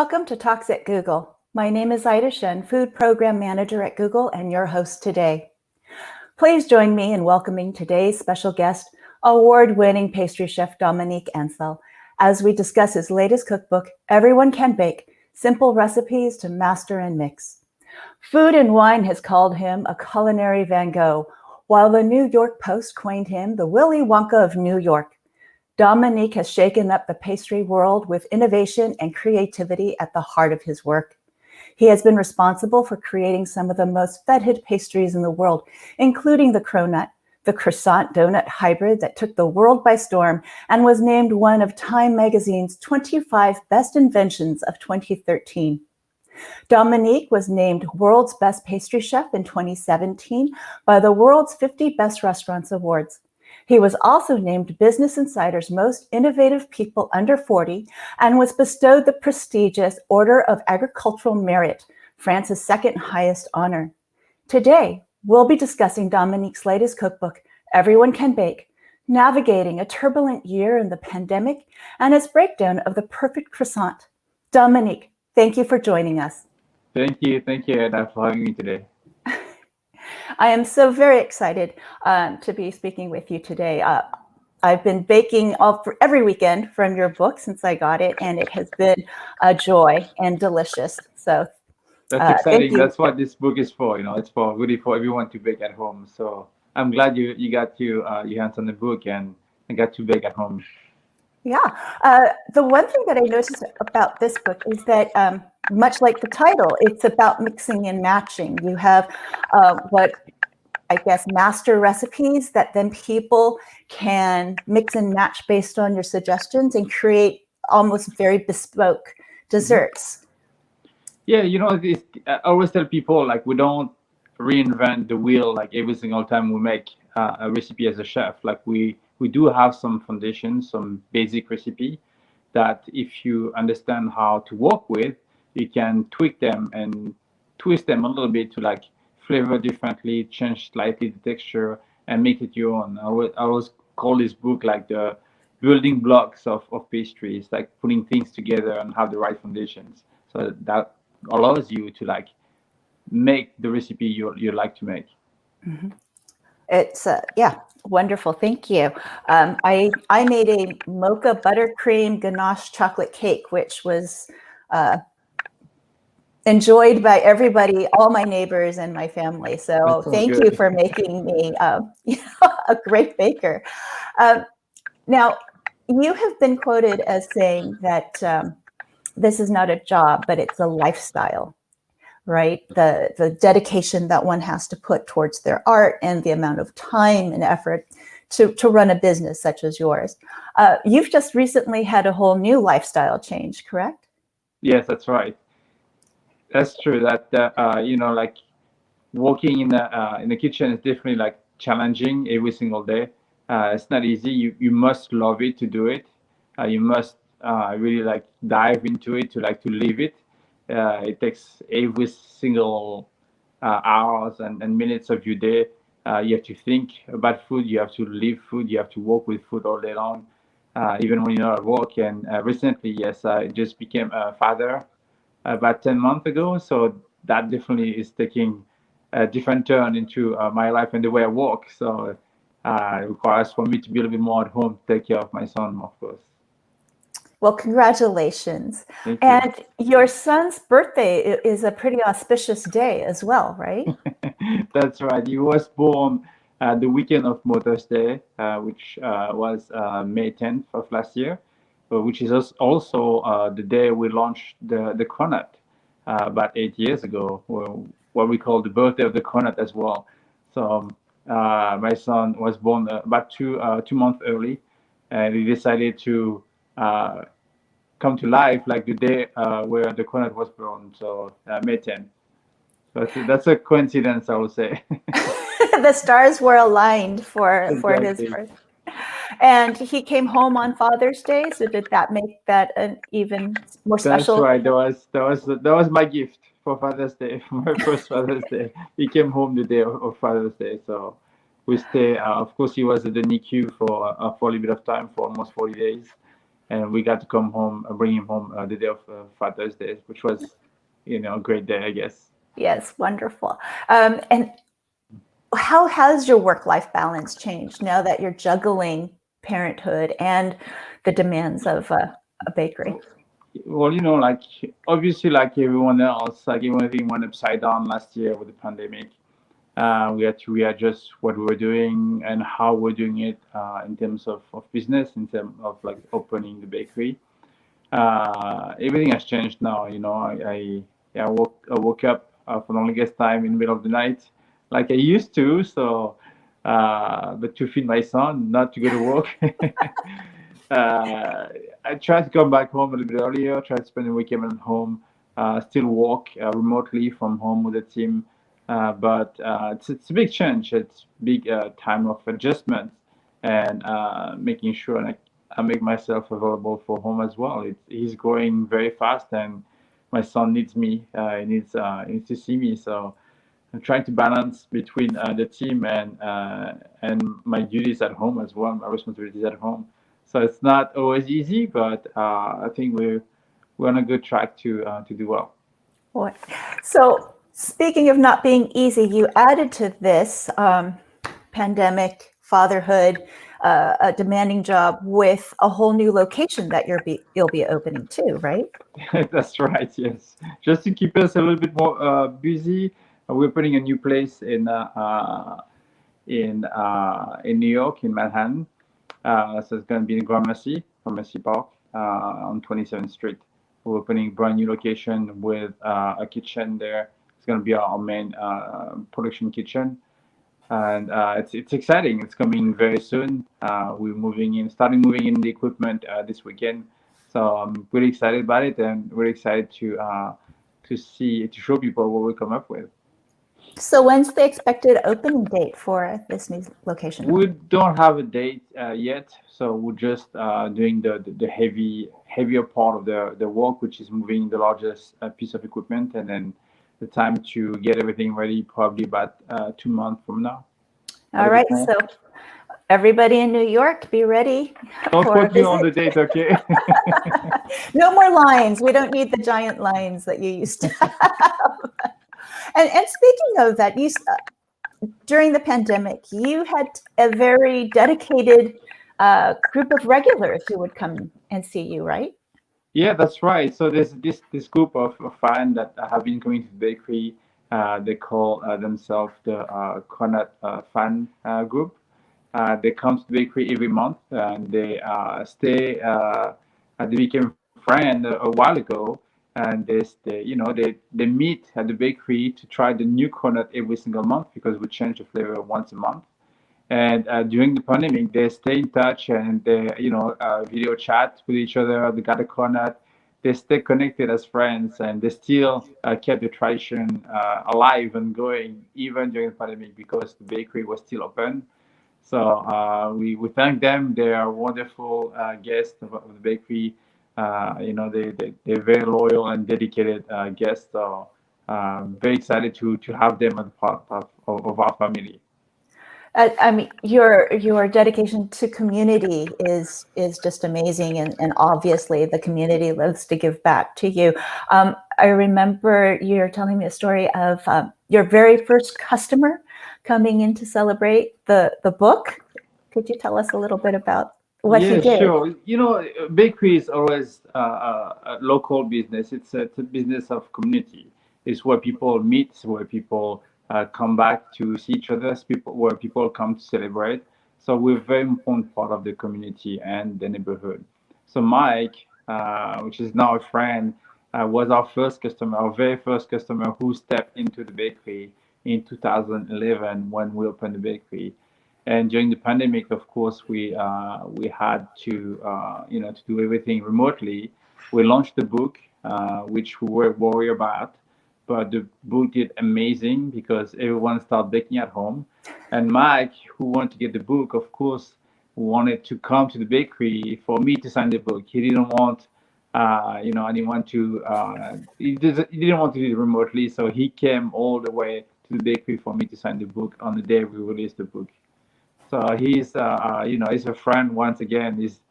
Welcome to Talks at Google. My name is Ida Shen, Food Program Manager at Google and your host today. Please join me in welcoming today's special guest, award-winning pastry chef Dominique Ansel, as we discuss his latest cookbook, Everyone Can Bake, Simple Recipes to Master and Mix. Food and Wine has called him a Culinary Van Gogh, while the New York Post coined him the Willy Wonka of New York. Dominique has shaken up the pastry world with innovation and creativity at the heart of his work. He has been responsible for creating some of the most fêted pastries in the world, including the Cronut, the croissant-doughnut hybrid that took the world by storm and was named one of Time magazine's 25 best inventions of 2013. Dominique was named World's Best Pastry Chef in 2017 by the World's 50 Best Restaurants Awards. He was also named Business Insider's Most Innovative People Under 40 and was bestowed the prestigious Order of Agricultural Merit, France's second highest honor. Today, we'll be discussing Dominique's latest cookbook, Everyone Can Bake, navigating a turbulent year in the pandemic and his breakdown of the perfect croissant. Dominique, thank you for joining us. Thank you, Eda, for having me today. I am so very excited to be speaking with you today. I've been baking every weekend from your book since I got it, and it has been a joy and delicious. So that's exciting. That's what this book is for. It's for everyone to bake at home. So I'm glad you got your hands on the book and got to bake at home. Yeah. The one thing that I noticed about this book is that much like the title, it's about mixing and matching. You have what I guess master recipes that then people can mix and match based on your suggestions and create almost very bespoke desserts. Yeah, I always tell people we don't reinvent the wheel every single time we make a recipe as a chef. We do have some foundation, some basic recipe that if you understand how to work with, you can tweak them and twist them a little bit to flavor differently, change slightly the texture, and make it your own. I always call this book the building blocks of pastries, putting things together and have the right foundations. So that allows you to make the recipe you like to make. Mm-hmm. It's wonderful. Thank you. I made a mocha buttercream ganache chocolate cake, which was enjoyed by everybody, all my neighbors and my family. So thank you for making me a great baker. Now, you have been quoted as saying that this is not a job, but it's a lifestyle, right? The dedication that one has to put towards their art and the amount of time and effort to run a business such as yours. You've just recently had a whole new lifestyle change, correct? Yes, that's right. That's true. That working in the kitchen is definitely challenging every single day. It's not easy. You must love it to do it. You must really dive into it to live it. It takes every single hours and minutes of your day. You have to think about food. You have to live food. You have to work with food all day long, even when you're not at work. And recently, yes, I just became a father about 10 months ago. So that definitely is taking a different turn into my life and the way I work. So it requires for me to be a little bit more at home, take care of my son, of course. Well, congratulations. Thank and you. Your son's birthday is a pretty auspicious day as well, right? That's right. He was born the weekend of Mother's Day, which was May 10th of last year, which is also the day we launched the Cronut about 8 years ago, what we call the birthday of the Cronut as well. So my son was born about 2 months early, and he decided to come to life the day where the Cronut was born, so May 10th. That's a coincidence, I would say. The stars were aligned for his Exactly. birth. And he came home on Father's Day, so did that make that an even more special? That's right. That was my gift for Father's Day, for my first Father's Day. He came home the day of Father's Day, so we stay. Of course, he was at the NICU for a little bit of time, for almost 40 days, and we got to come home, bring him home the day of Father's Day, which was, a great day, I guess. Yes, wonderful. And how has your work-life balance changed now that you're juggling parenthood and the demands of a bakery? Well, like obviously, like everyone else, like everything went upside down last year with the pandemic. We had to readjust what we were doing and how we're doing it in terms of business, in terms of like opening the bakery. Everything has changed now. I woke up for the longest time in the middle of the night, like I used to. So, but to feed my son, not to go to work. uh, I try to come back home a little bit earlier. Try to spend the weekend at home. Still work remotely from home with the team. But it's a big change. It's big time of adjustment and making sure like I make myself available for home as well. He's growing very fast, and my son needs me. He needs to see me. So I'm trying to balance between the team and my duties at home as well, my responsibilities at home. So it's not always easy, but I think we're on a good track to do well. Boy. So speaking of not being easy, you added to this pandemic, fatherhood, a demanding job with a whole new location that you'll be opening too, right? That's right. Yes, just to keep us a little bit more busy, we're putting a new place in New York, in Manhattan. So it's going to be in Gramercy Park, on 27th Street. We're opening a brand new location with a kitchen there. It's going to be our main production kitchen, and it's exciting. It's coming very soon. Starting moving in the equipment this weekend. So I'm really excited about it, and really excited to show people what we come up with. So when's the expected opening date for this new location? We don't have a date yet, so we're just doing the heavier part of the work, which is moving the largest piece of equipment, and then the time to get everything ready probably about 2 months from now. All right, so everybody in New York, be ready Don't for a quote me on the visit. date, okay? No more lines. We don't need the giant lines that you used to have. And speaking of that, during the pandemic, you had a very dedicated group of regulars who would come and see you, right? Yeah, that's right. So there's this group of fans that have been coming to the bakery. They call themselves the Cronut fan group. They come to the bakery every month, and they stay. They became friends a while ago, and they meet at the bakery to try the new Cronut every single month because we change the flavor once a month. And during the pandemic, they stay in touch and they, video chat with each other. They got a Cronut. They stay connected as friends, and they still kept the tradition alive and going even during the pandemic because the bakery was still open. So we thank them. They are wonderful guests of the bakery. They're very loyal and dedicated guests. So very excited to have them as part of our family. I mean, your dedication to community is just amazing, and obviously the community loves to give back to you. I remember you're telling me a story of your very first customer coming in to celebrate the book. Could you tell us a little bit about what he Yeah, did? sure. Bakery is always a local business. It's a business of community. It's where people meet, where people come back to see each other, where people come to celebrate. So we're a very important part of the community and the neighborhood. So Mike, which is now a friend, was our first customer, our very first customer who stepped into the bakery in 2011 when we opened the bakery. And during the pandemic, of course, we had to do everything remotely. We launched the book, which we were worried about, but the book did amazing because everyone started baking at home. And Mike, who wanted to get the book, of course, wanted to come to the bakery for me to sign the book. He didn't want, anyone to. He didn't want to do it remotely, so he came all the way to the bakery for me to sign the book on the day we released the book. So he's a friend once again. He's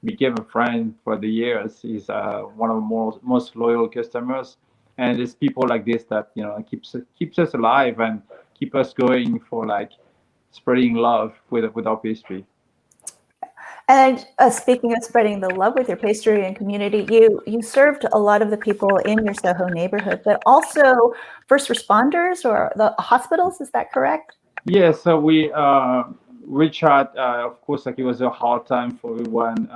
became a friend for the years. He's one of the most loyal customers, and it's people like this that keeps us alive and keep us going for like spreading love with our pastry. And speaking of spreading the love with your pastry and community, you served a lot of the people in your Soho neighborhood, but also first responders or the hospitals. Is that correct? Yeah, so we reach out. Of course, like it was a hard time for everyone.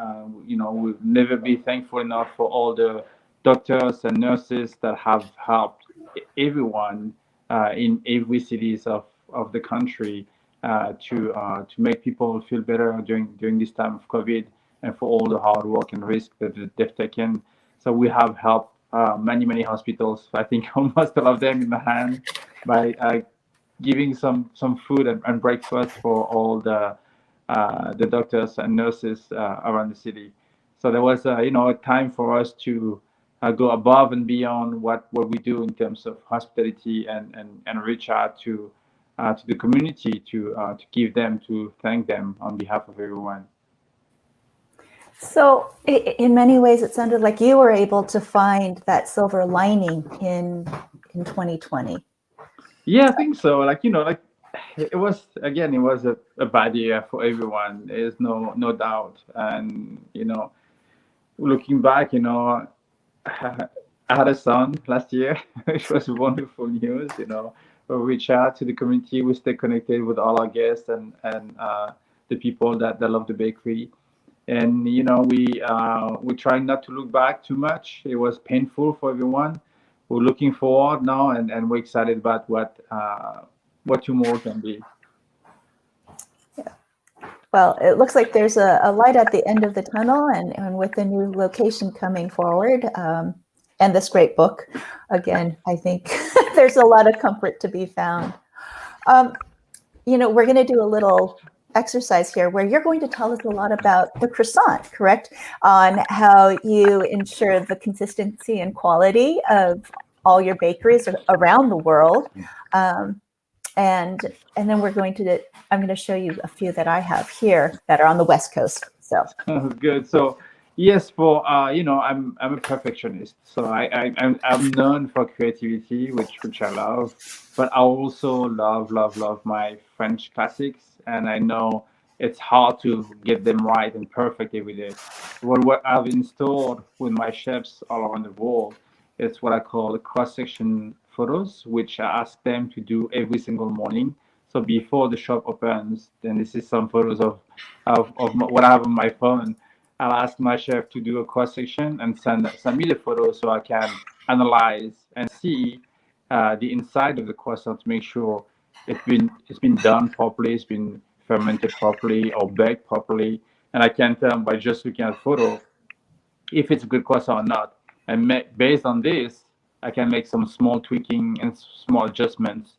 We'll never be thankful enough for all the doctors and nurses that have helped everyone in every cities of the country to make people feel better during this time of COVID, and for all the hard work and risk that they've taken. So we have helped many hospitals. I think almost all of them in the hand by giving some food and breakfast for all the doctors and nurses around the city. So there was a time for us to go above and beyond what we do in terms of hospitality and reach out to the community to give them, to thank them on behalf of everyone. So in many ways, it sounded like you were able to find that silver lining in 2020. Yeah, I think so. It was a bad year for everyone. There's no doubt. And looking back, I had a son last year, which was wonderful news. We reach out to the community, we stay connected with all our guests and the people that love the bakery. And we try not to look back too much. It was painful for everyone. We're looking forward now, and we're excited about what tomorrow can be. Yeah. Well, it looks like there's a light at the end of the tunnel, and with the new location coming forward, and this great book, again, I think there's a lot of comfort to be found. We're going to do a little exercise here where you're going to tell us a lot about the croissant, correct? On how you ensure the consistency and quality of all your bakeries around the world. And then I'm going to show you a few that I have here that are on the West Coast. So good. So yes, I'm a perfectionist. So I'm known for creativity, which I love, but I also love my French classics, and I know it's hard to get them right and perfect every day. What I've installed with my chefs all around the world is what I call cross-section photos, which I ask them to do every single morning. So before the shop opens, then this is some photos of what I have on my phone. I'll ask my chef to do a cross section and send me the photos so I can analyze and see the inside of the croissant to make sure it's been done properly, it's been fermented properly or baked properly, and I can tell by just looking at the photo if it's a good croissant or not. And based on this, I can make some small tweaking and small adjustments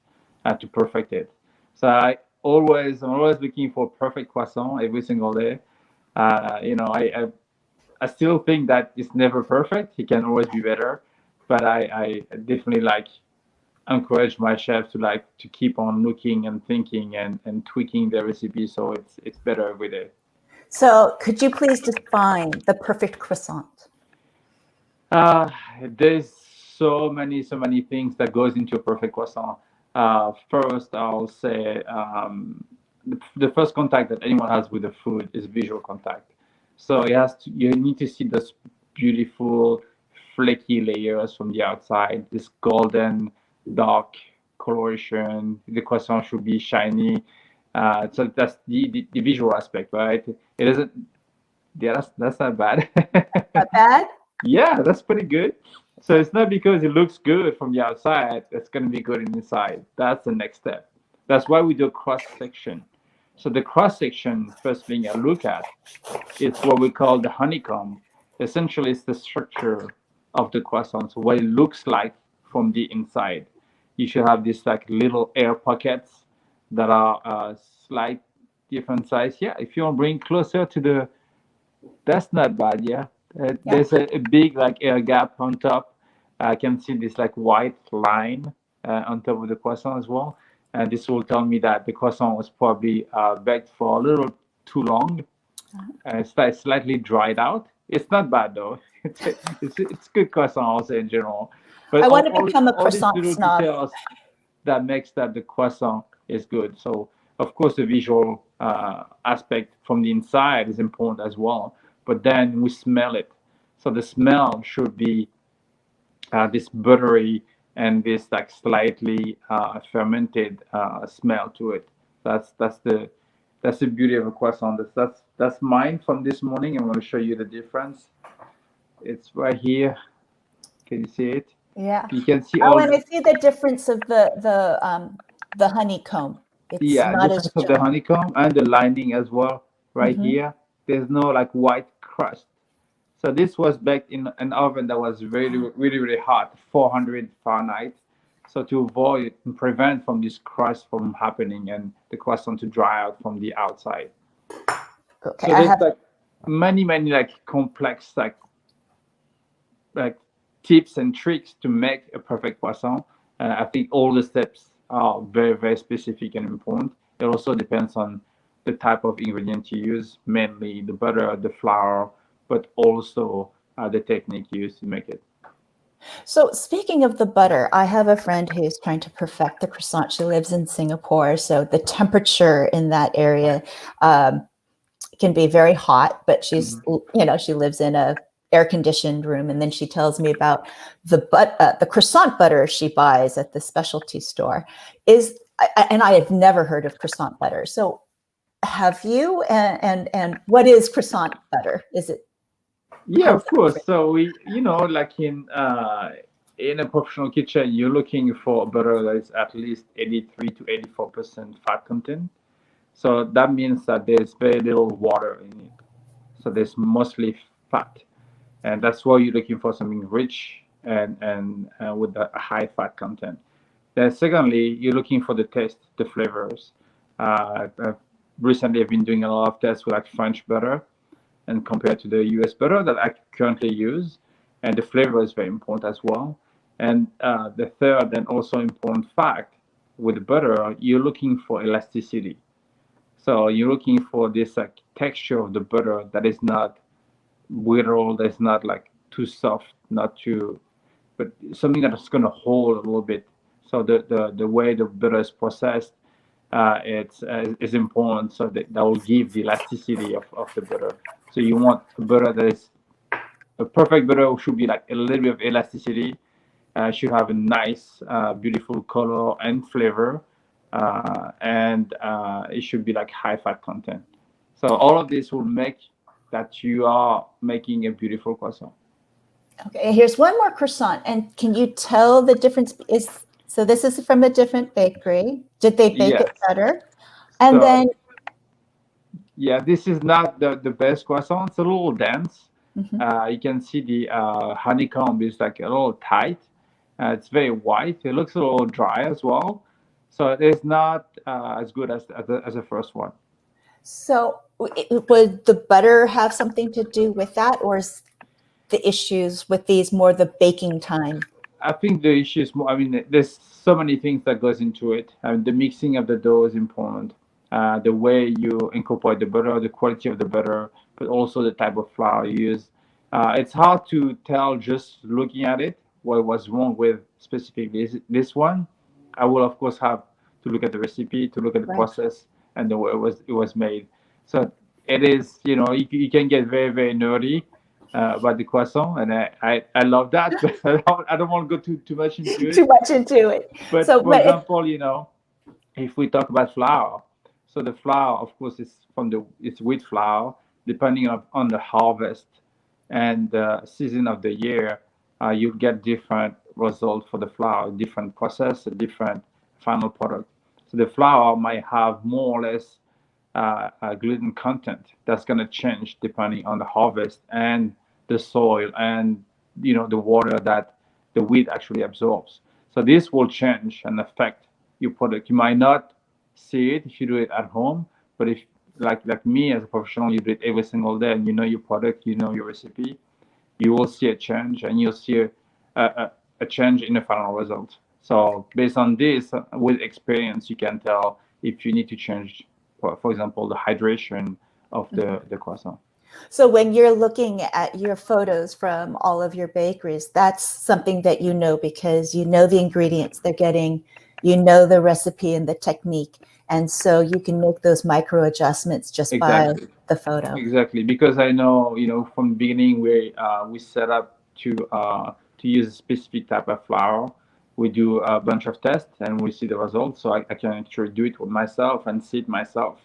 to perfect it. So I'm always looking for perfect croissant every single day. I still think that it's never perfect. It can always be better, but I definitely encourage my chef to keep on looking and thinking and tweaking the recipe so it's better every day. So could you please define the perfect croissant? There's so many things that goes into a perfect croissant. First, I'll say the first contact that anyone has with the food is visual contact. So you need to see those beautiful flaky layers from the outside, this golden dark coloration. The croissant should be shiny. So that's the visual aspect, right? It isn't. Yeah, that's not bad. Not bad? Yeah, that's pretty good. So it's not because it looks good from the outside that's going to be good inside. That's the next step. That's why we do cross section. So the cross section, first thing I look at, is what we call the honeycomb. Essentially, it's the structure of the croissant, so what it looks like from the inside. You should have these little air pockets that are slight different size. Yeah, if you want to bring closer to that's not bad. Yeah, there's a big air gap on top. I can see this white line on top of the croissant as well. And this will tell me that the croissant was probably baked for a little too long. It's like slightly dried out. It's not bad though. It's good croissant also in general. But I all, want to all, become a all these croissant little snob. details that makes that the croissant is good. So of course the visual aspect from the inside is important as well. But then we smell it. So the smell should be this buttery and this like slightly fermented smell to it. That's the beauty of a croissant. That's mine from this morning. I'm going to show you the difference. It's right here. Can you see it? Yeah. You can see Oh, all and I see the difference of the honeycomb. It's yeah, not as difference of the honeycomb and the lining as well. Right hmm here, there's no like white crust. So this was baked in an oven that was really hot, 400 Fahrenheit. So to avoid and prevent from this crust from happening and the croissant to dry out from the outside. Okay, So I there's have. like many like complex like tips and tricks to make a perfect croissant. I think all the steps are very specific and important. It also depends on the type of ingredient you use, mainly the butter, the flour, but also the technique used to make it. So speaking of the butter, I have a friend who's trying to perfect the croissant. She lives in Singapore, so the temperature in that area can be very hot. But she's, Mhm. she lives in a air conditioned room, and then she tells me about the croissant butter she buys at the specialty store. And I have never heard of croissant butter. So have you? And what is croissant butter? Is it Yeah, how is of that course. different? So we, like in a professional kitchen, you're looking for butter that is at least 83 to 84% fat content. So that means that there's very little water in it. So there's mostly fat, and that's why you're looking for something rich and with a high fat content. Then secondly, you're looking for the taste, the flavors. Recently, I've been doing a lot of tests with like French butter and compared to the US butter that I currently use, and the flavor is very important as well. And the third and also important fact with the butter, you're looking for elasticity. So you're looking for this like texture of the butter that is not brittle, that's not like too soft, not too, but something that's going to hold a little bit. So the way the butter is processed, it's is important. So that will give the elasticity of the butter. So you want a butter that is a perfect butter should be like a little bit of elasticity. Should have a nice, beautiful color and flavor, and it should be like high fat content. So all of this will make that you are making a beautiful croissant. Okay, here's one more croissant. And can you tell the difference? So this is from a different bakery. Did they bake it Yes. better? And So then yeah, this is not the best croissant. It's a little dense. mhm. You can see the honeycomb is like a little tight. It's very white. It looks a little dry as well. So it's not as good as the first one. So would the butter have something to do with that, or is the issues with these more the baking time? I think the issue is more, I mean, there's so many things that goes into it. The mixing of the dough is important. The way you incorporate the butter, the quality of the butter, but also the type of flour you use. It's hard to tell just looking at it what was wrong with specifically this one. I will of course have to look at the recipe, to look at the Right. process and the way it was made. So it is, you can get very nerdy about the croissant, and I love that, but I don't want to go too much into it. Too much into it. But So, for but it, example, if we talk about flour, so the flour, of course, is it's wheat flour. Depending on the harvest and the season of the year, you get different results for the flour, different process, a different final product. So the flour might have more or less gluten content that's going to change depending on the harvest and the soil and the water that the wheat actually absorbs. So this will change and affect your product. You might not see it if you do it at home, but if like me as a professional, you do it every single day and you know your product, you know your recipe, you will see a change and you'll see a change in the final result. So based on this, with experience, you can tell if you need to change, for example, the hydration of the croissant. So when you're looking at your photos from all of your bakeries, that's something that you know because you know the ingredients they're getting, you know the recipe and the technique, and so you can make those micro adjustments just by Exactly. the photo. Exactly, because I know, from the beginning we set up to use a specific type of flour. We do a bunch of tests and we see the results, so I can actually do it with myself and see it myself.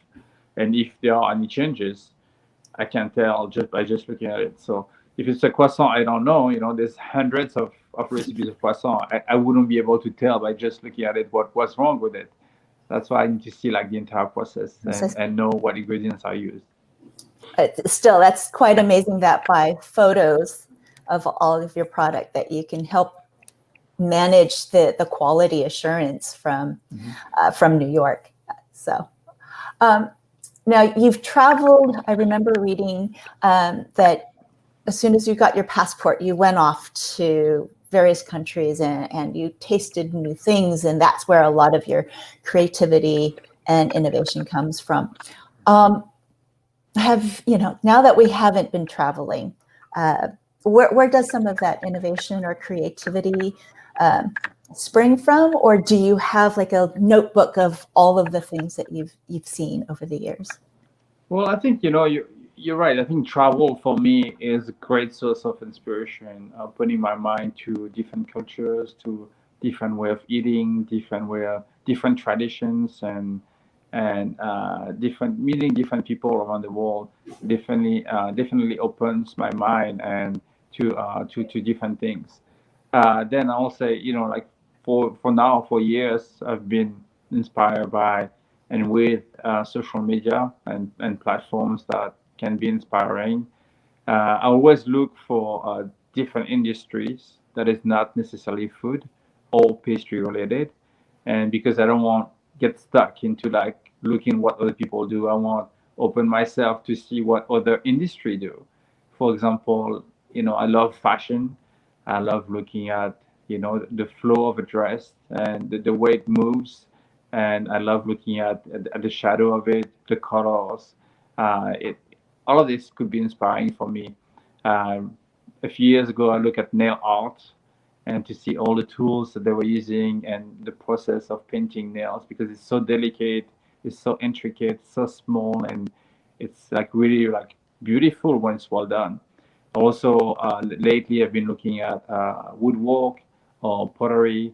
And if there are any changes, I can tell just by just looking at it. So if it's a croissant, I don't know. There's hundreds of recipes of croissant. I wouldn't be able to tell by just looking at it what's wrong with it. That's why I need to see like the entire process and know what ingredients are used. Still, that's quite amazing that by photos of all of your product that you can help manage the quality assurance from New York. So now you've traveled. I remember reading that as soon as you got your passport, you went off to various countries and you tasted new things, and that's where a lot of your creativity and innovation comes from. Now that we haven't been traveling, where does some of that innovation or creativity spring from, or do you have like a notebook of all of the things that you've seen over the years? Well, I think you're right. I think travel for me is a great source of inspiration, opening my mind to different cultures, to different way of eating, different traditions, and different meeting different people around the world. Definitely opens my mind and to different things. Then I'll say, like for now, for years, I've been inspired by and with social media and platforms that can be inspiring. I always look for different industries that is not necessarily food or pastry related, and because I don't want get stuck into like looking what other people do, I want open myself to see what other industry do. For example, I love fashion. I love looking at the flow of a dress and the way it moves, and I love looking at the shadow of it, the colors. It All of this could be inspiring for me. A few years ago, I looked at nail art and to see all the tools that they were using and the process of painting nails, because it's so delicate, it's so intricate, so small, and it's like really like beautiful when it's well done. Also, lately I've been looking at woodwork or pottery.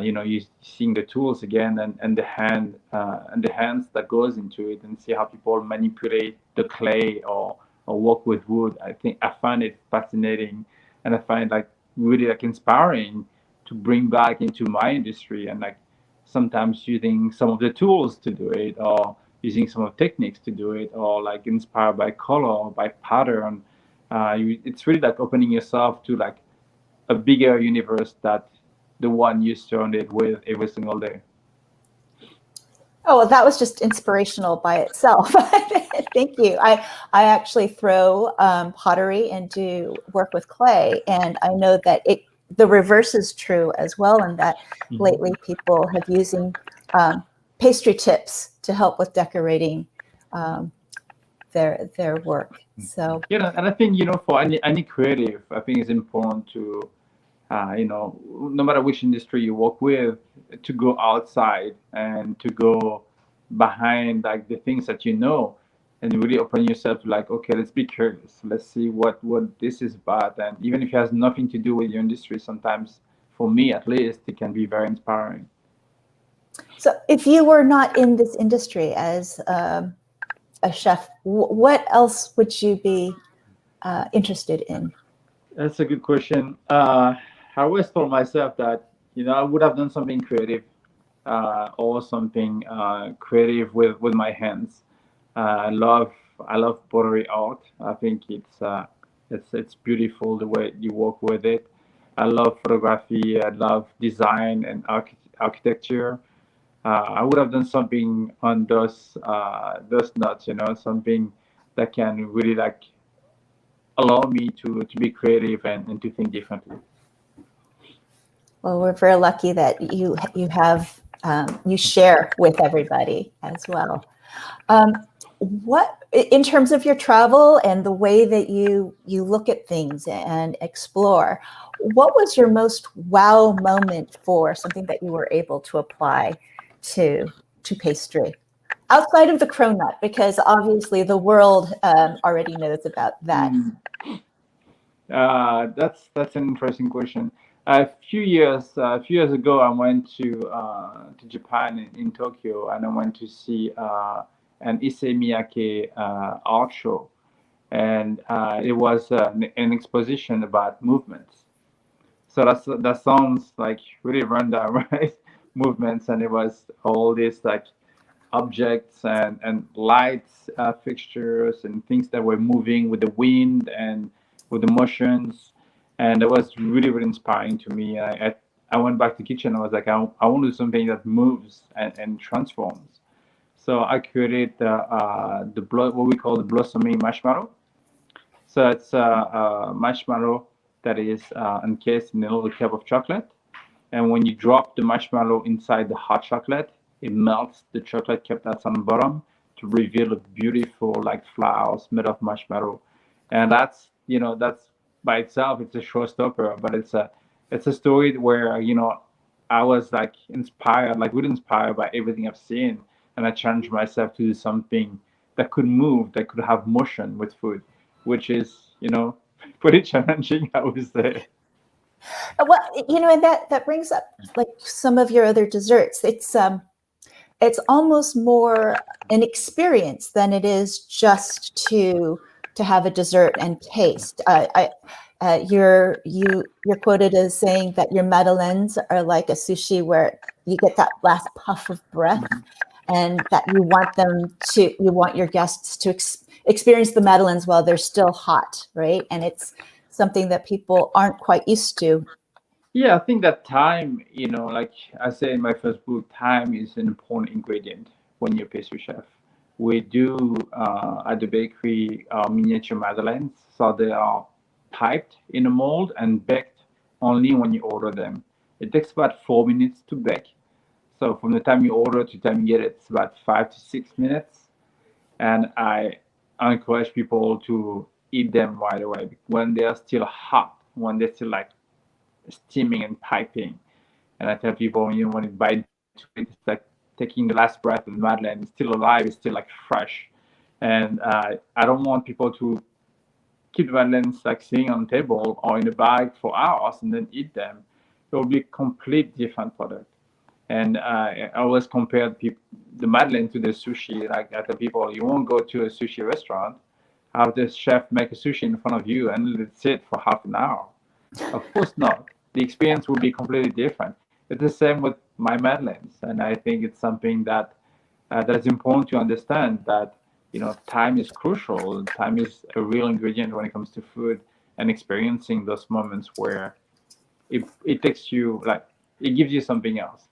You seeing the tools again and the hands that goes into it, and see how people manipulate the clay or work with wood. I find it fascinating, and I find like really like inspiring to bring back into my industry, and like sometimes using some of the tools to do it, or using some of the techniques to do it, or like inspired by color or by pattern. It's really like opening yourself to like a bigger universe that the one you surrounded with every single day. Oh, well, that was just inspirational by itself. Thank you. I actually throw pottery and do work with clay, and I know that the reverse is true as well, in that lately people have using pastry tips to help with decorating their work. So Yeah, and I think for any creative, I think it's important to no matter which industry you work with, to go outside and to go behind like the things that and really open yourself to like, okay, let's be curious. Let's see what this is about. And even if it has nothing to do with your industry, sometimes, for me at least, it can be very inspiring. So if you were not in this industry as a chef, what else would you be interested in? That's a good question. I always told myself that I would have done something creative, or something creative with my hands. I love pottery art. I think it's beautiful the way you work with it. I love photography. I love design and architecture. I would have done something on those nuts, something that can really like allow me to be creative and to think differently. Well, we're very lucky that you have you share with everybody as well. What, in terms of your travel and the way that you look at things and explore, what was your most wow moment for something that you were able to apply to pastry outside of the cronut? Because obviously the world already knows about that. Mm. That's an interesting question. A few years ago, I went to Japan in Tokyo, and I went to see an Issey Miyake art show, and it was an exposition about movements. So that sounds like really rundown, right? Movements, and it was all these like objects and lights, fixtures, and things that were moving with the wind and with the motions, and it was really really inspiring to me. I went back to the kitchen. I was like, I want to do something that moves and transforms. So I created what we call the blossoming marshmallow. So it's a marshmallow that is encased in a little cup of chocolate. And when you drop the marshmallow inside the hot chocolate, it melts the chocolate kept that's on the bottom to reveal a beautiful like flowers made of marshmallow. And that's by itself it's a showstopper, but it's a story where I was like inspired, like really inspired by everything I've seen, and I challenged myself to do something that could move, that could have motion with food, which is pretty challenging, I would say. Well, and that brings up like some of your other desserts. It's almost more an experience than it is just to have a dessert and taste. You're quoted as saying that your madeleines are like a sushi where you get that last puff of breath, and that you want your guests to experience the madeleines while they're still hot, right? And it's something that people aren't quite used to. Yeah, I think that time, like I said in my first book, time is an important ingredient when you're a pastry chef. We do at the bakery miniature madeleines, so they are piped in a mold and baked only when you order them. It takes about 4 minutes to bake. So from the time you order to the time you get it, it's about 5 to 6 minutes. And I encourage people to eat them right away when they are still hot, when they're still like steaming and piping. And I tell people, when you bite into it, it's like taking the last breath of the Madeleine. It's still alive. It's still like fresh. And I don't want people to keep the Madeleines like sitting on the table or in the bag for hours and then eat them. It will be a complete different product. And I always compare the Madeleine to the sushi. Like I tell people, you won't go to a sushi restaurant, have the chef make a sushi in front of you and let it sit for half an hour. Of course not. The experience will be completely different. It's the same with my Madeleines, and I think it's something that's important to understand that time is crucial. Time is a real ingredient when it comes to food and experiencing those moments where it takes you like it gives you something else.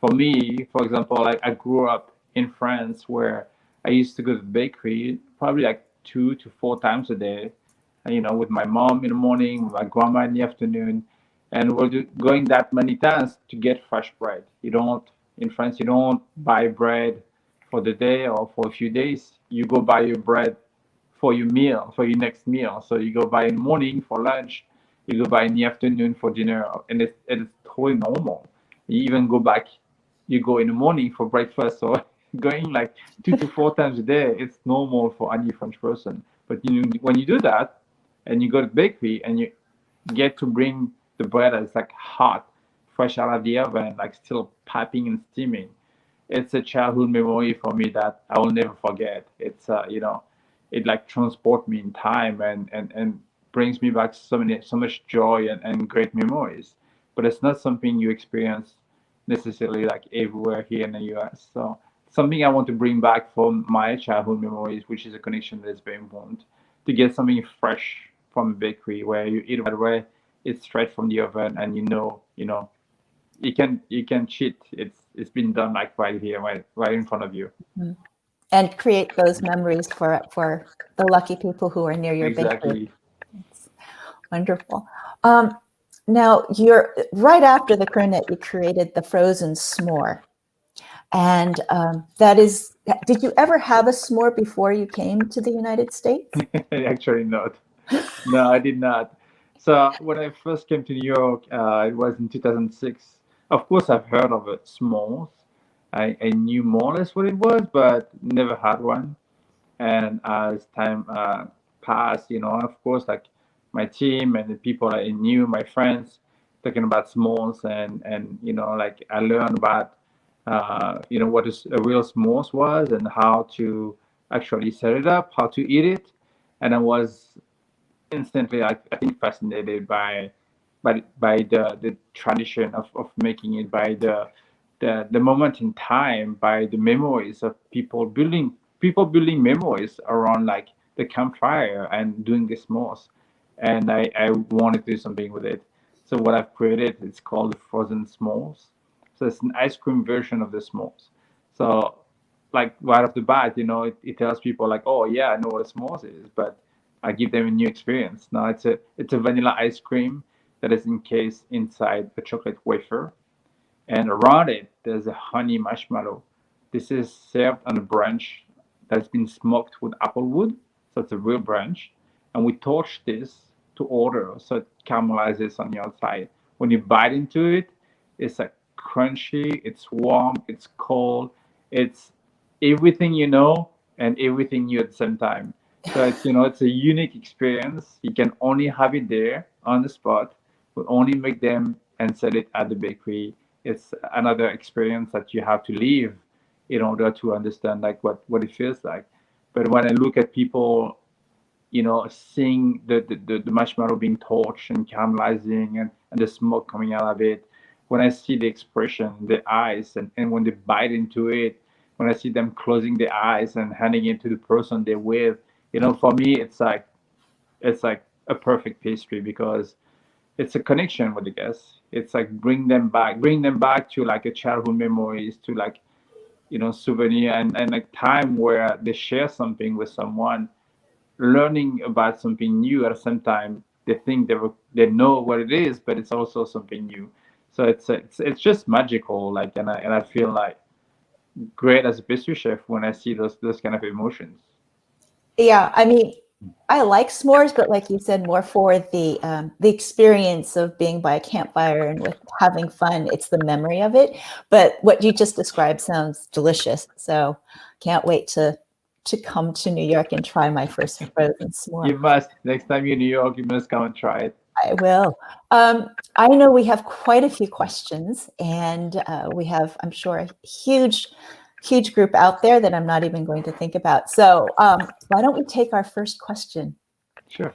For me, for example, like I grew up in France where I used to go to the bakery probably like 2 to 4 times a day, with my mom in the morning, with my grandma in the afternoon, and going that many times to get fresh bread. In France, you don't buy bread for the day or for a few days. You go buy your bread for your meal, for your next meal. So you go buy in the morning for lunch, you go buy in the afternoon for dinner, and it's totally normal. You even go back, you go in the morning for breakfast. So going like 2 to 4 times a day, it's normal for any French person. But when you do that, and you go to the bakery and you get to bring the bread that's like hot, fresh out of the oven, like still piping and steaming. It's a childhood memory for me that I will never forget. It like transports me in time and brings me back so much joy and great memories. But it's not something you experience necessarily like everywhere here in the US. So something I want to bring back from my childhood memories, which is a connection that is very important to get something fresh from a bakery where you eat right away, it's straight from the oven, and you can cheat. It's been done like right here, right in front of you. Mhm. And create those memories for the lucky people who are near your bakery. Exactly. It's wonderful. Now, you're right after the Cronut, you created the frozen s'more, and that Did you ever have a s'more before you came to the United States? Actually, not. No, I did not. So when I first came to New York, it was in 2006. Of course, I've heard of it, Smores. I knew more or less what it was, but never had one. And as time passed, of course, like my team and the people I knew, my friends, talking about s'mores, and like I learned about what is a real s'mores was and how to actually set it up, how to eat it, and I was instantly, I think, fascinated by the tradition of making it, by the moment in time, by the memories of people building memories around like the campfire and doing the s'mores. And I wanted to do something with it. So what I've created, it's called frozen s'mores. So it's an ice cream version of the s'mores. So like right off the bat, it tells people like, oh yeah, I know what a s'mores is, but I give them a new experience. Now it's a vanilla ice cream that is encased inside a chocolate wafer, and around it there's a honey marshmallow. This is served on a branch that's been smoked with apple wood, so it's a real branch, and we torch this to order, so it caramelizes on the outside. When you bite into it, it's like crunchy, it's warm, it's cold, it's everything and everything new at the same time. So it's a unique experience. You can only have it there on the spot. We only make them and sell it at the bakery. It's another experience that you have to live in order to understand like what it feels like. But when I look at people, seeing the marshmallow being torched and caramelizing, and the smoke coming out of it, when I see the expression, the eyes, and when they bite into it, when I see them closing their eyes and handing it to the person they're with, for me, it's like a perfect pastry because it's a connection with the guests. It's like bring them back to like a childhood memories, to like souvenir, and like time where they share something with someone, learning about something new at the same time. They think they know what it is, but it's also something new. So it's just magical. Like, and I feel like great as a pastry chef when I see those kind of emotions. Yeah, I mean, I like s'mores, but like you said, more for the experience of being by a campfire and with having fun. It's the memory of it. But what you just described sounds delicious. So can't wait to come to New York and try my first frozen s'more. You must, next time you're in New York, you must come and try it. I will. I know we have quite a few questions, and we have, I'm sure, a huge group out there that I'm not even going to think about. So why don't we take our first question? Sure.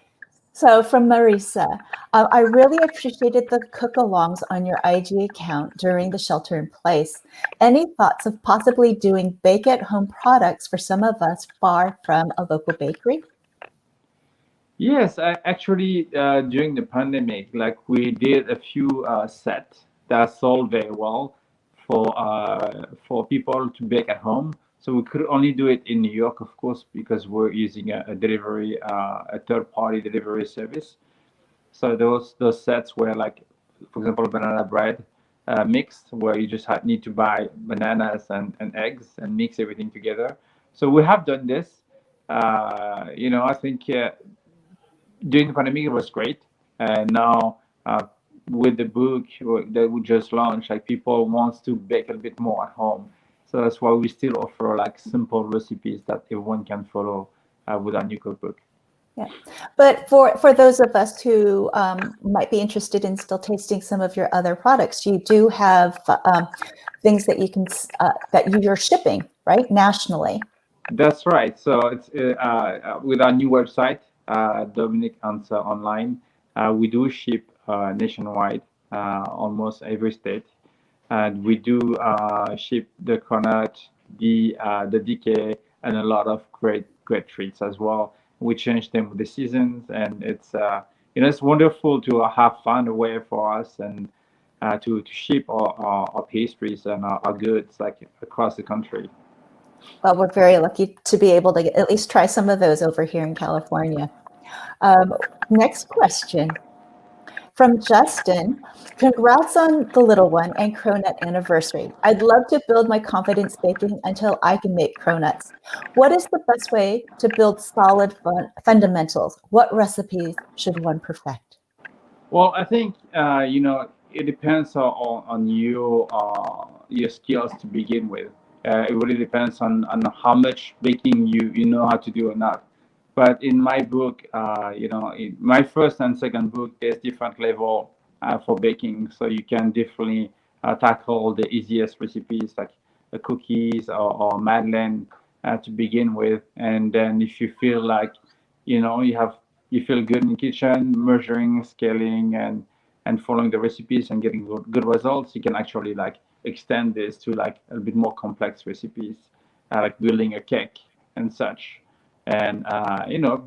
So from Marisa, I really appreciated the cook-alongs on your IG account during the shelter in place. Any thoughts of possibly doing bake-at-home products for some of us far from a local bakery? Yes, I actually during the pandemic, like we did a few sets that sold very well for people to bake at home. So we could only do it in New York, of course, because we're using a delivery, a third-party delivery service. So those sets were like, for example, banana bread mix, where you just need to buy bananas and eggs and mix everything together. So we have done this. I think during the pandemic it was great, and now with the book that we just launched, like people wants to bake a bit more at home. So that's why we still offer like simple recipes that everyone can follow with our new cookbook. Yeah, but for those of us who might be interested in still tasting some of your other products, you do have things that you can you're shipping, right, nationally. That's right. So it's with our new website, Dominique Ansel Online. We do ship nationwide, almost every state, and we do ship the Cronut, the DK, and a lot of great treats as well. We change them with the seasons, and it's wonderful to have found a way for us and to ship our pastries and our goods like across the country. Well, we're very lucky to be able to at least try some of those over here in California. Next question. From Justin, congrats on the little one and Cronut anniversary. I'd love to build my confidence baking until I can make cronuts. What is the best way to build solid fundamentals? What recipes should one perfect? Well, I think it depends on your skills to begin with. It really depends on how much baking you know how to do or not. But in my book, in my first and second book, there's different level for baking, so you can definitely tackle the easiest recipes like cookies or madeleine to begin with, and then if you feel like you feel good in the kitchen, measuring, scaling, and following the recipes and getting good results, you can actually like extend this to like a bit more complex recipes, like building a cake and such. And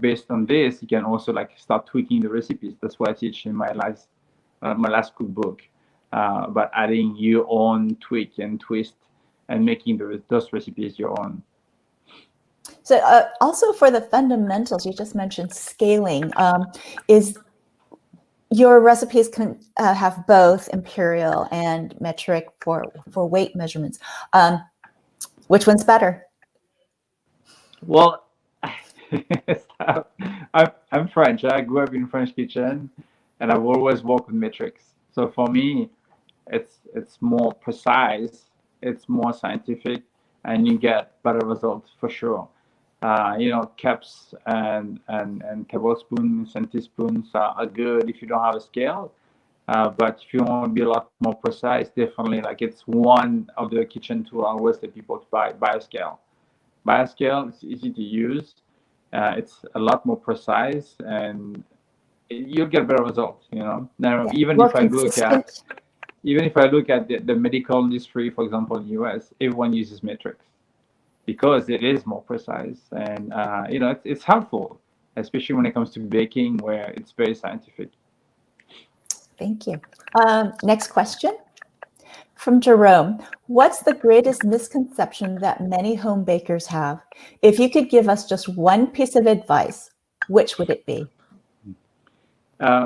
based on this, you can also like start tweaking the recipes. That's what I teach in my last cookbook, about adding your own tweak and twist and making those recipes your own. So also for the fundamentals, you just mentioned scaling. Is your recipes can have both imperial and metric for weight measurements. Which one's better? Well, I'm French. I grew up in French kitchen, and I've always worked with metrics. So for me, it's more precise, it's more scientific, and you get better results for sure. Cups and tablespoons and teaspoons are good if you don't have a scale. But if you want to be a lot more precise, definitely like it's one of the kitchen tools I always tell people to buy a scale. Buy a scale, it's easy to use. It's a lot more precise, and you'll get better results. Now, Yeah. even More if I look at consistent. the medical industry, for example, in the US, everyone uses metrics because it is more precise, and it's helpful, especially when it comes to baking, where it's very scientific. Thank you. Next question from Jerome. What's the greatest misconception that many home bakers have? If you could give us just one piece of advice, which would it be?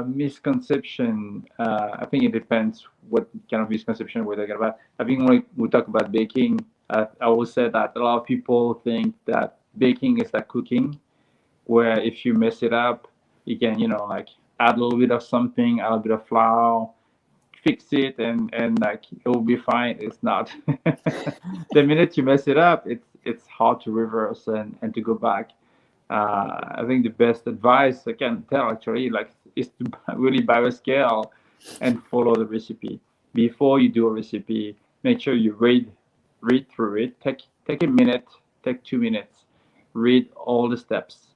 Misconception. I think it depends what kind of misconception we're talking about. I think when we talk about baking, I will say that a lot of people think that baking is like cooking, where if you mess it up, you can, like add a little bit of something, add a bit of flour, fix it, and like it will be fine. It's not. The minute you mess it up, it's hard to reverse and to go back. I think the best advice I can tell actually like is to really buy a scale and follow the recipe. Before you do a recipe, make sure you read through it. Take a minute, take 2 minutes, read all the steps,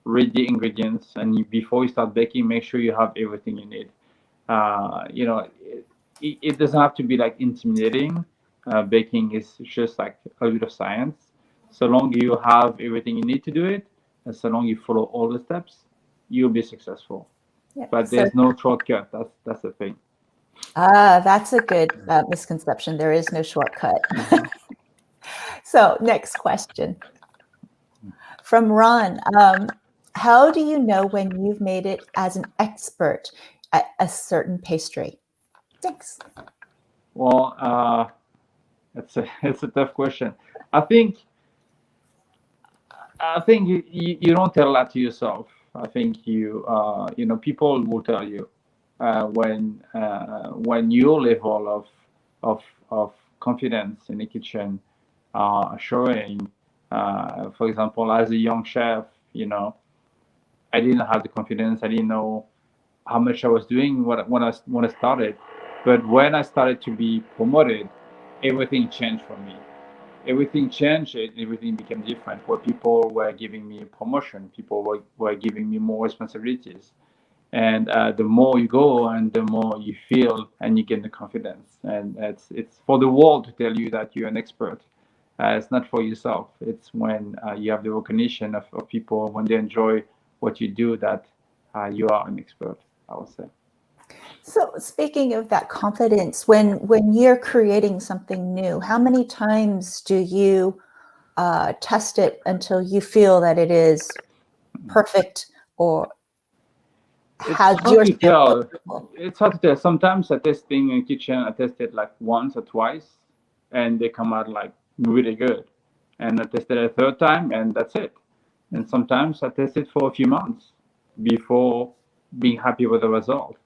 read the ingredients, and before you start baking, make sure you have everything you need. It doesn't have to be like intimidating. Baking is just like a bit of science. So long you have everything you need to do it, and so long you follow all the steps, you'll be successful. Yeah, But there's no shortcut. That's the thing. That's a good misconception. There is no shortcut. So next question from Ron. How do you know when you've made it as an expert at a certain pastry? Thanks. Well, it's a tough question. I think you don't tell that to yourself. I think people will tell you when your level of confidence in the kitchen showing. For example, as a young chef, I didn't have the confidence. I didn't know how much I was doing when I started. But when I started to be promoted, everything changed for me. Everything changed. Everything became different. Where people were giving me promotion, people were giving me more responsibilities. And the more you go, and the more you feel, and you gain the confidence. And it's for the world to tell you that you're an expert. It's not for yourself. It's when you have the recognition of people, when they enjoy what you do, that you are an expert, I would say. So speaking of that confidence, when you're creating something new, how many times do you test it until you feel that it is perfect? Or It's How's hard yours to feel? tell. It's hard to tell. Sometimes I testing in kitchen, I test it like once or twice, and they come out like really good. And I tested it a third time, and that's it. And sometimes I test it for a few months before being happy with the result.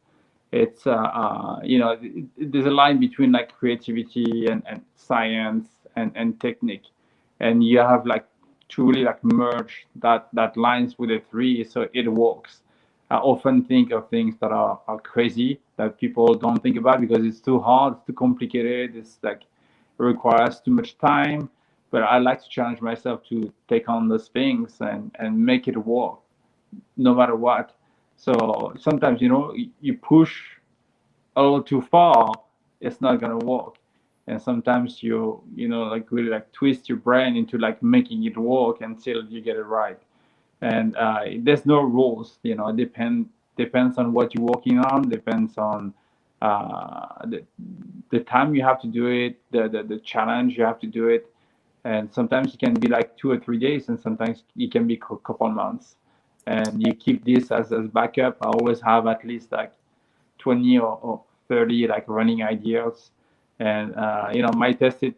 It's there's a line between like creativity and science and technique, and you have like to really like merge that lines with the three so it works. I often think of things that are crazy that people don't think about because it's too hard, it's too complicated, it's like it requires too much time. But I like to challenge myself to take on those things and make it work no matter what. So sometimes, you push a little too far, it's not gonna work. And sometimes like really like twist your brain into like making it work until you get it right. And there's no rules, it depends on what you're working on, depends on the time you have to do it, the challenge you have to do it. And sometimes it can be like 2 or 3 days, and sometimes it can be a couple months. And you keep this as backup. I always have at least like 20 or 30 like running ideas. And might test it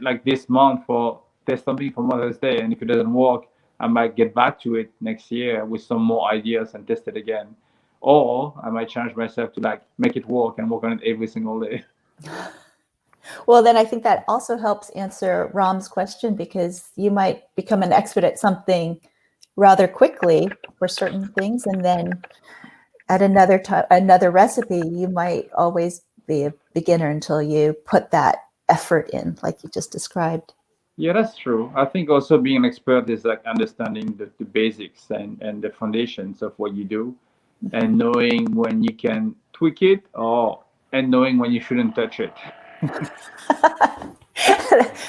like this month for test something for Mother's Day, and if it doesn't work, I might get back to it next year with some more ideas and test it again. Or I might challenge myself to like make it work and work on it every single day. Well, then I think that also helps answer Ram's question, because you might become an expert at something rather quickly for certain things, and then at another recipe, you might always be a beginner until you put that effort in, like you just described. Yeah, that's true. I think also being an expert is like understanding the basics and the foundations of what you do, and knowing when you can tweak it, or and knowing when you shouldn't touch it.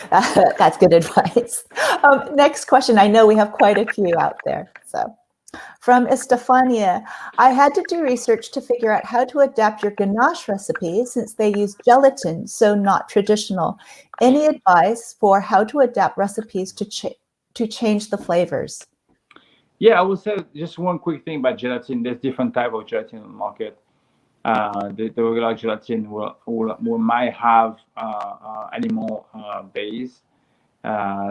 That's good advice. Next question. I know we have quite a few out there. So, from Estefania, I had to do research to figure out how to adapt your ganache recipe since they use gelatin, so not traditional. Any advice for how to adapt recipes to change the flavors? Yeah, I would say just one quick thing about gelatin. There's different type of gelatin on the market. The regular gelatin will might have animal base.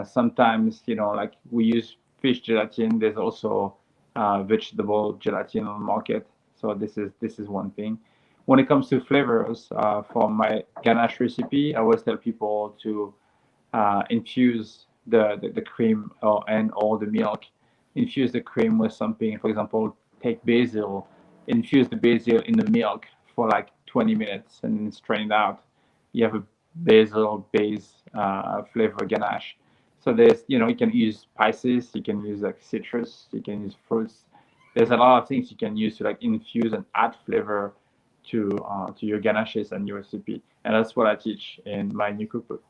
Sometimes, like we use fish gelatin. There's also vegetable gelatin on the market. So this is one thing. When it comes to flavors, for my ganache recipe, I always tell people to infuse the cream or the milk. Infuse the cream with something. For example, take basil, infuse the basil in the milk for like 20 minutes, and then strain it out. You have a basil base flavor ganache. So you can use spices, you can use like citrus, you can use fruits. There's a lot of things you can use to like infuse and add flavor to your ganaches and your recipe. And that's what I teach in my new cookbook.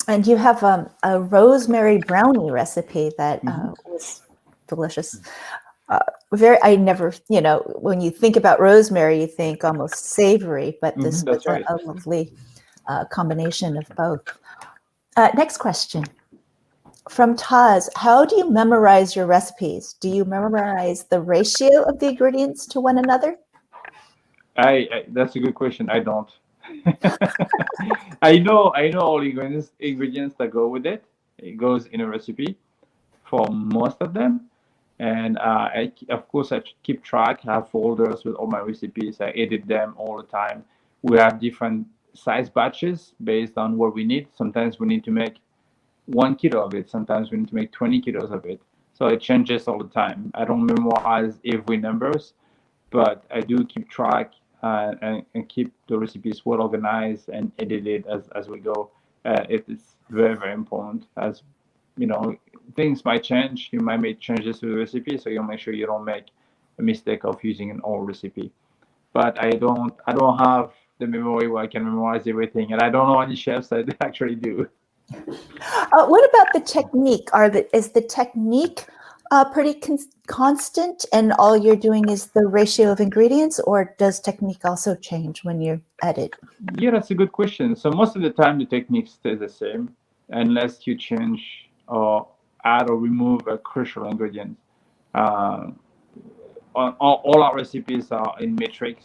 And you have a rosemary brownie recipe that was delicious. I never, when you think about rosemary, you think almost savory, but this was That's right. a lovely combination of both. Next question from Taz. How do you memorize your recipes? Do you memorize the ratio of the ingredients to one another? That's a good question. I don't. I know all ingredients that go with it. It goes in a recipe for most of them, and of course I keep track. I have folders with all my recipes. I edit them all the time. We have different size batches based on what we need. Sometimes we need to make 1 kilo of it. Sometimes we need to make 20 kilos of it. So it changes all the time. I don't memorize every numbers, but I do keep track and keep the recipes well organized and edit it as we go. It is very, very important. As you know, things might change. You might make changes to the recipe, so you'll make sure you don't make a mistake of using an old recipe. But I don't have the memory where I can memorize everything, and I don't know any chefs that actually do. What about the technique? Is the technique pretty constant, and all you're doing is the ratio of ingredients, or does technique also change when you edit? Yeah, that's a good question. So most of the time, the technique stays the same, unless you change or add or remove a crucial ingredient. Uh, all our recipes are in matrix.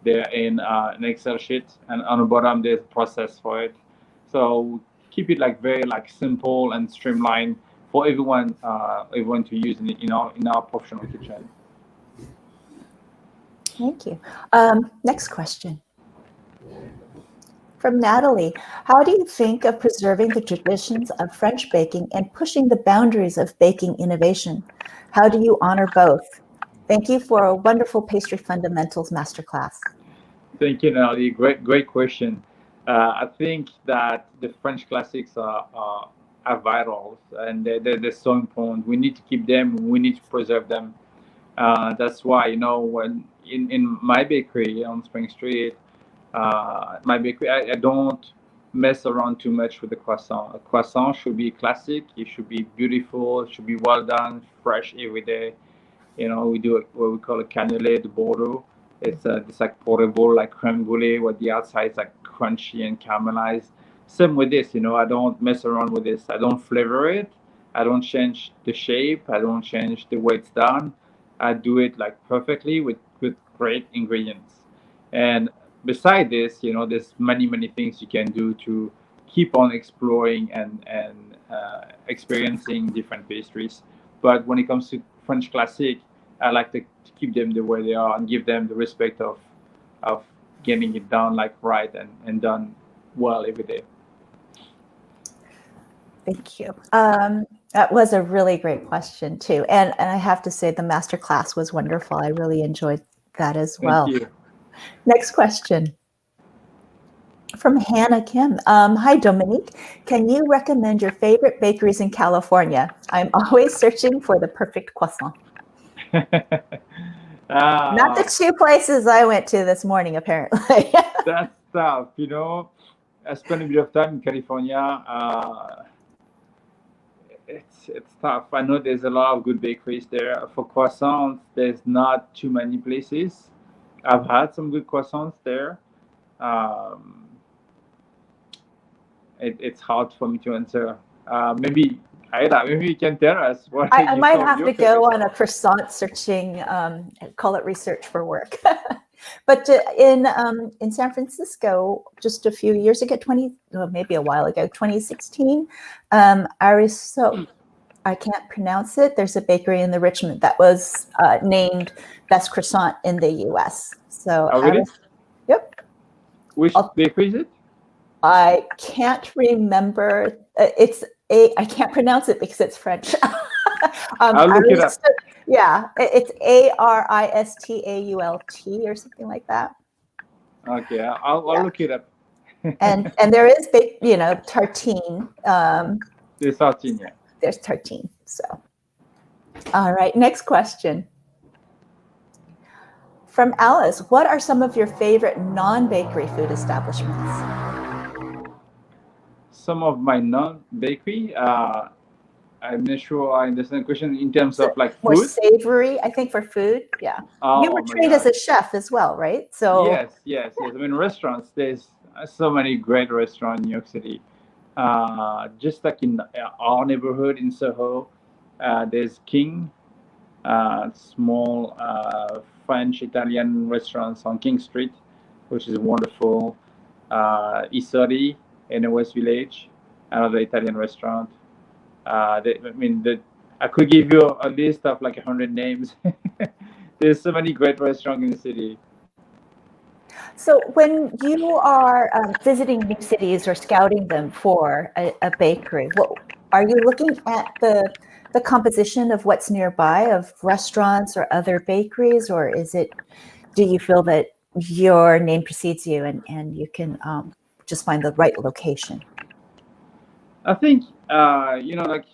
They're in an Excel sheet, and on the bottom there's a process for it. So keep it like very like simple and streamlined for everyone to use in our professional kitchen. Thank you. Next question. From Natalie, how do you think of preserving the traditions of French baking and pushing the boundaries of baking innovation? How do you honor both? Thank you for a wonderful pastry fundamentals masterclass. Thank you, Natalie. Great question. I think that the French classics are vital, and they're so important. We need to keep them. We need to preserve them. That's why, when in my bakery on Spring Street, my bakery, I don't mess around too much with the croissant. A croissant should be classic. It should be beautiful. It should be well done, fresh every day. We do what we call a cannelé de Bordeaux. It's like portable, like creme brulee, where the outside is like crunchy and caramelized. Same with this, I don't mess around with this. I don't flavor it. I don't change the shape. I don't change the way it's done. I do it like perfectly with great ingredients. And beside this, there's many things you can do to keep on exploring and experiencing different pastries. But when it comes to French classic, I like to keep them the way they are and give them the respect of getting it done like right and done well every day. Thank you. That was a really great question too. And I have to say the masterclass was wonderful. I really enjoyed that as well. Thank you. Next question. From Hannah Kim. Hi, Dominique. Can you recommend your favorite bakeries in California? I'm always searching for the perfect croissant. Not the two places I went to this morning, apparently. That's tough. I spent a bit of time in California. It's tough. I know there's a lot of good bakeries there. For croissants, there's not too many places. I've had some good croissants there. It's hard for me to answer. Maybe Aida, maybe you can tell us what I you might saw have your to go favorite. on a croissant searching, call it research for work. But in San Francisco, just a few years ago, maybe a while ago, 2016, I can't pronounce it. There's a bakery in the Richmond that was named best croissant in the U.S. So Oh, really? Yep. Which bakery is it? I can't remember. I can't pronounce it because it's French. I'll look it up. Yeah, it's Aristault or something like that. Okay, I'll look it up. and there is tartine. There's tartine, yeah. There's tartine. So, all right. Next question. From Alice, what are some of your favorite non-bakery food establishments? Some of my non-bakery, I'm not sure I understand the question in terms of like More food. savory, I think, for food. Yeah. You were trained as a chef as well, right? So Yes. I mean, restaurants. There's so many great restaurants in New York City. Just like in our neighborhood in Soho, there's King, small French-Italian restaurants on King Street, which is wonderful. Isori in the West Village, another Italian restaurant. I could give you a list of like 100 names. There's so many great restaurants in the city. So when you are visiting new cities or scouting them for a bakery, are you looking at the composition of what's nearby of restaurants or other bakeries, or do you feel that your name precedes you and you can just find the right location? I think, like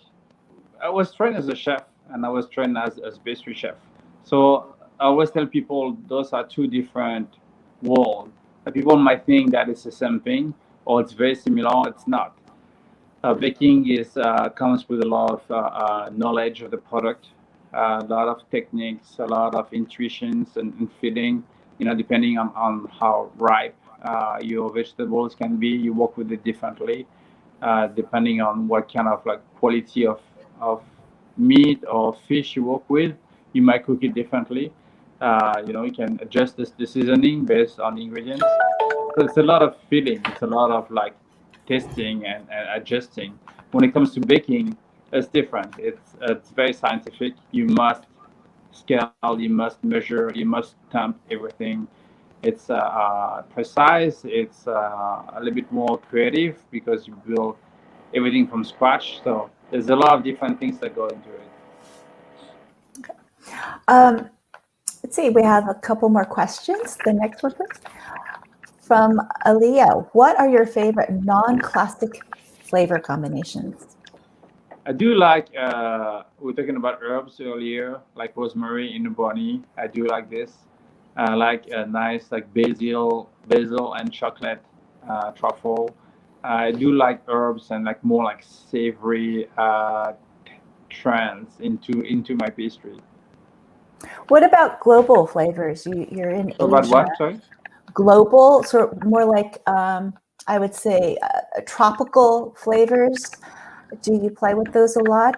I was trained as a chef and I was trained as pastry chef. So I always tell people those are two different worlds. People might think that it's the same thing or it's very similar. It's not. Baking comes with a lot of knowledge of the product, a lot of techniques, a lot of intuitions and feeling. Depending on how ripe your vegetables can be, you work with it differently. Depending on what kind of like quality of meat or fish you work with, you might cook it differently. You can adjust the seasoning based on the ingredients. So it's a lot of feeling. It's a lot of like testing and adjusting. When it comes to baking, it's different. It's very scientific. You must scale, you must measure, you must tamp everything. It's precise. It's a little bit more creative because you build everything from scratch. So there's a lot of different things that go into it. Um, let's see, we have a couple more questions. The next one, please. From Aaliyah, what are your favorite non-classic flavor combinations? I do like we were talking about herbs earlier, like rosemary in the bunny. I do like this. I like a nice like basil and chocolate truffle. I do like herbs and like more like savory trends into my pastry. What about global flavors? You're in About Asia. what? Sorry. Global, sort of more like I would say tropical flavors. Do you play with those a lot?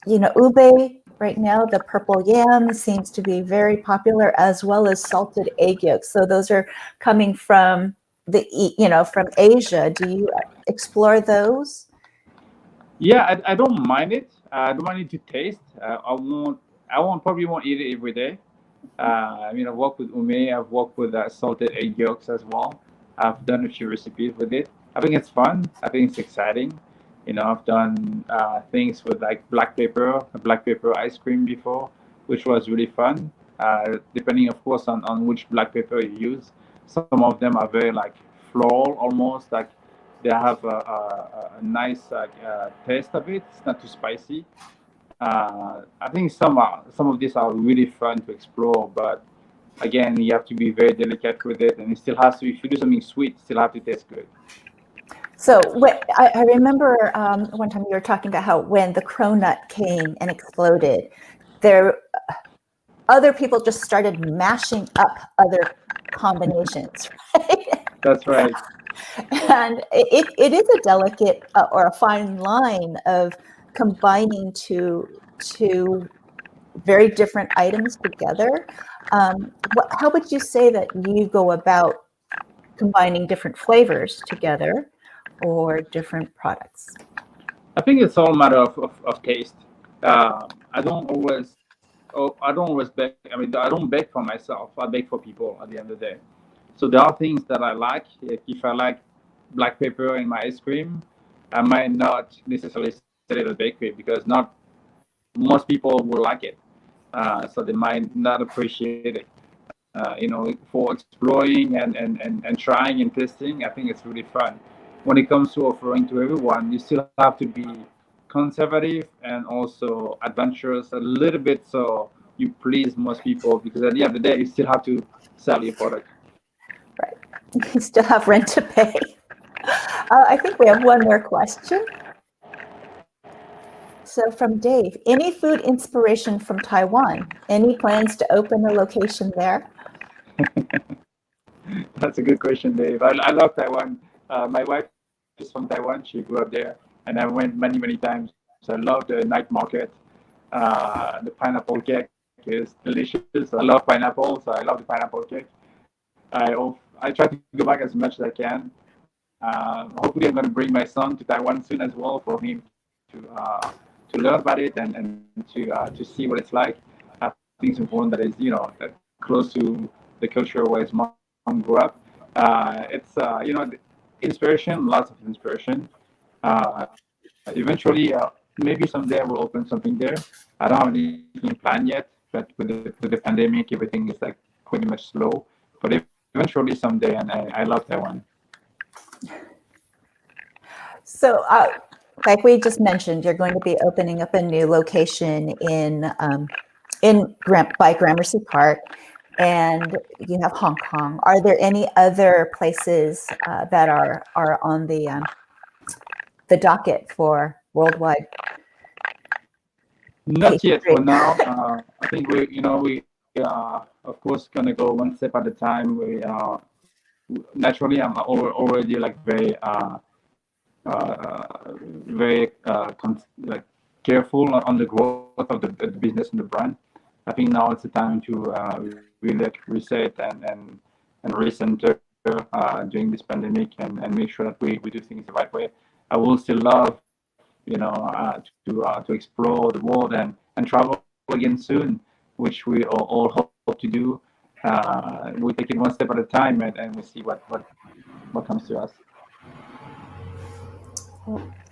Ube right now, the purple yam seems to be very popular, as well as salted egg yolks. So those are coming from from Asia. Do you explore those? Yeah, I don't mind it. I don't mind it to taste. Probably won't eat it every day. I've worked with ume. I've worked with salted egg yolks as well. I've done a few recipes with it. I think it's fun. I think it's exciting. I've done things with like black pepper ice cream before, which was really fun. Depending, of course, on which black pepper you use. Some of them are very like floral, almost like they have a nice taste of it. It's not too spicy. I think some of these are really fun to explore, but again, you have to be very delicate with it, and it still has to. If you do something sweet, it still have to taste good. So I remember one time you were talking about how when the Cronut came and exploded, other people just started mashing up other combinations, right? That's right. And it is a delicate or a fine line of combining two very different items together. How would you say that you go about combining different flavors together or different products? I think it's all a matter of taste. I don't always. Oh, I don't always bake. I don't bake for myself. I bake for people at the end of the day. So there are things that I like. If I like black pepper in my ice cream, I might not necessarily sell it at a bakery because not most people will like it. So they might not appreciate it. For exploring and trying and testing, I think it's really fun. When it comes to offering to everyone, you still have to be conservative and also adventurous a little bit so you please most people because at the end of the day, you still have to sell your product. Right. You still have rent to pay. I think we have one more question. So from Dave, any food inspiration from Taiwan? Any plans to open a location there? That's a good question, Dave. I love Taiwan. My wife is from Taiwan. She grew up there, and I went many, many times. So I love the night market. The pineapple cake is delicious. I love pineapple, so I love the pineapple cake. I try to go back as much as I can. Hopefully, I'm going to bring my son to Taiwan soon as well for him to learn about it and to see what it's like. I think it's important that is that close to the culture where his mom grew up. It's inspiration, lots of inspiration. Eventually, maybe someday we'll open something there. I don't have anything planned yet, but with the pandemic, everything is like pretty much slow. But eventually someday, and I love Taiwan. So, like we just mentioned, you're going to be opening up a new location by Gramercy Park, and you have Hong Kong. Are there any other places that are on the docket for worldwide? Not yet for now. I think we of course gonna go one step at a time. We naturally I'm already like very like careful on the growth of the business and the brand. I think now it's the time to really like reset and recenter during this pandemic and make sure that we do things the right way. I will still love, to explore the world and travel again soon, which we all hope to do. We take it one step at a time and we see what comes to us.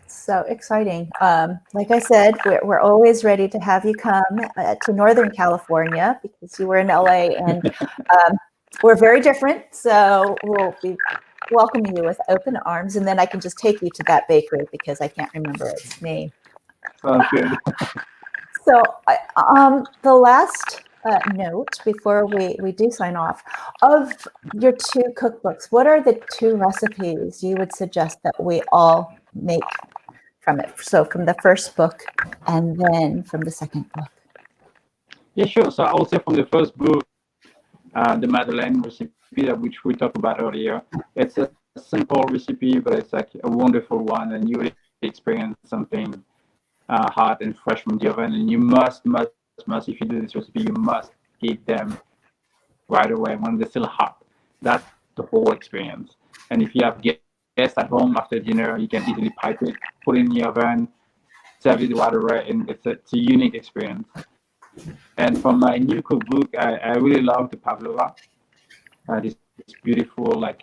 So exciting. Like I said, we're always ready to have you come to Northern California because you were in LA, and we're very different. So we'll be welcoming you with open arms, and then I can just take you to that bakery because I can't remember its name. Sounds good. So the last note before we do sign off, of your 2 cookbooks, what are the 2 recipes you would suggest that we all make from it? So from the first book and then from the second book. Yeah, sure. So I will say from the first book, the Madeleine recipe, which we talked about earlier. It's a simple recipe, but it's like a wonderful one, and you will experience something hot and fresh from the oven. And you must, if you do this recipe, you must eat them right away when they're still hot. That's the whole experience. And if you have guests at home after dinner, you can easily pipe it, put it in the oven, serve it right away, and it's a unique experience. And from my new cookbook, I really love the pavlova. This beautiful, like,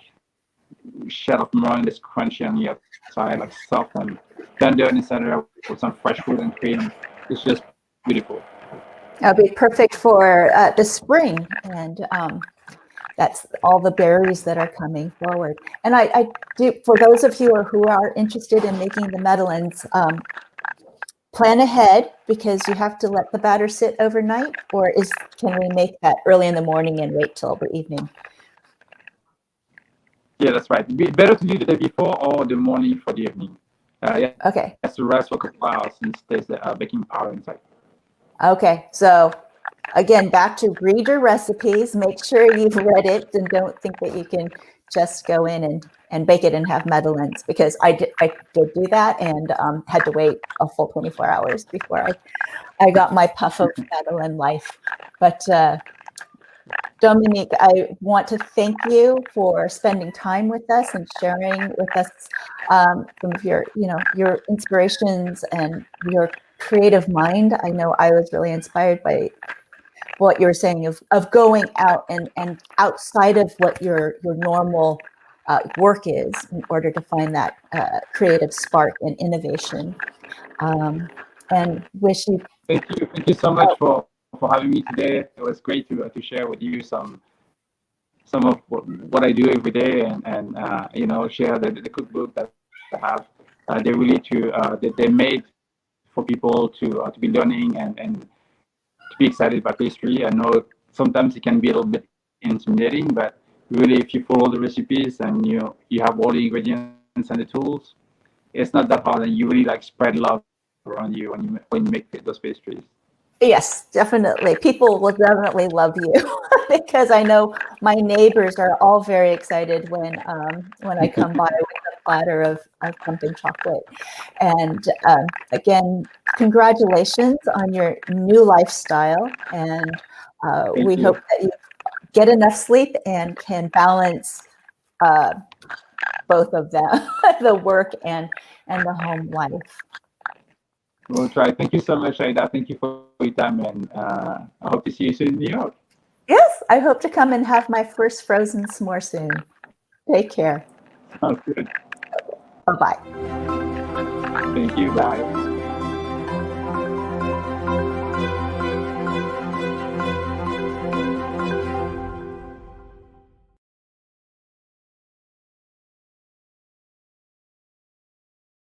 shell of meringue that's crunchy on the outside, like soft and tender in the center with some fresh fruit and cream. It's just beautiful. That'll be perfect for the spring, and that's all the berries that are coming forward. And I do, for those of you who are interested in making the Madeleines, plan ahead because you have to let the batter sit overnight, or can we make that early in the morning and wait till the evening? Yeah, that's right. Better to do the day before or the morning for the evening. Yeah. Okay. That's to rest for a couple hours since there's the baking powder inside. Okay. So again, back to read your recipes, make sure you've read it, and don't think that you can just go in and bake it and have Madeleines, because I did do that and had to wait a full 24 hours before I got my puff of Madeleine life. But Dominique, I want to thank you for spending time with us and sharing with us some of your inspirations and your creative mind. I know I was really inspired by what you were saying of going out and outside of what your normal work is in order to find that creative spark and innovation. And wish you. Thank you so much for having me today. It was great to share with you some of what I do every day and share the cookbook that I have. They're really they're made for people to be learning and to be excited about pastry. I know sometimes it can be a little bit intimidating, but really, if you follow the recipes and you have all the ingredients and the tools, it's not that hard, and you really like spread love around you when you make those pastries. Yes, definitely. People will definitely love you because I know my neighbors are all very excited when I come by with a platter of pumpkin chocolate. And again, congratulations on your new lifestyle. And we hope that you get enough sleep and can balance both of them, the work and the home life. We'll try. Thank you so much, Aida. Thank you for your time, and I hope to see you soon in New York. Yes, I hope to come and have my first frozen s'more soon. Take care. Sounds good. Bye-bye. Thank you. Bye.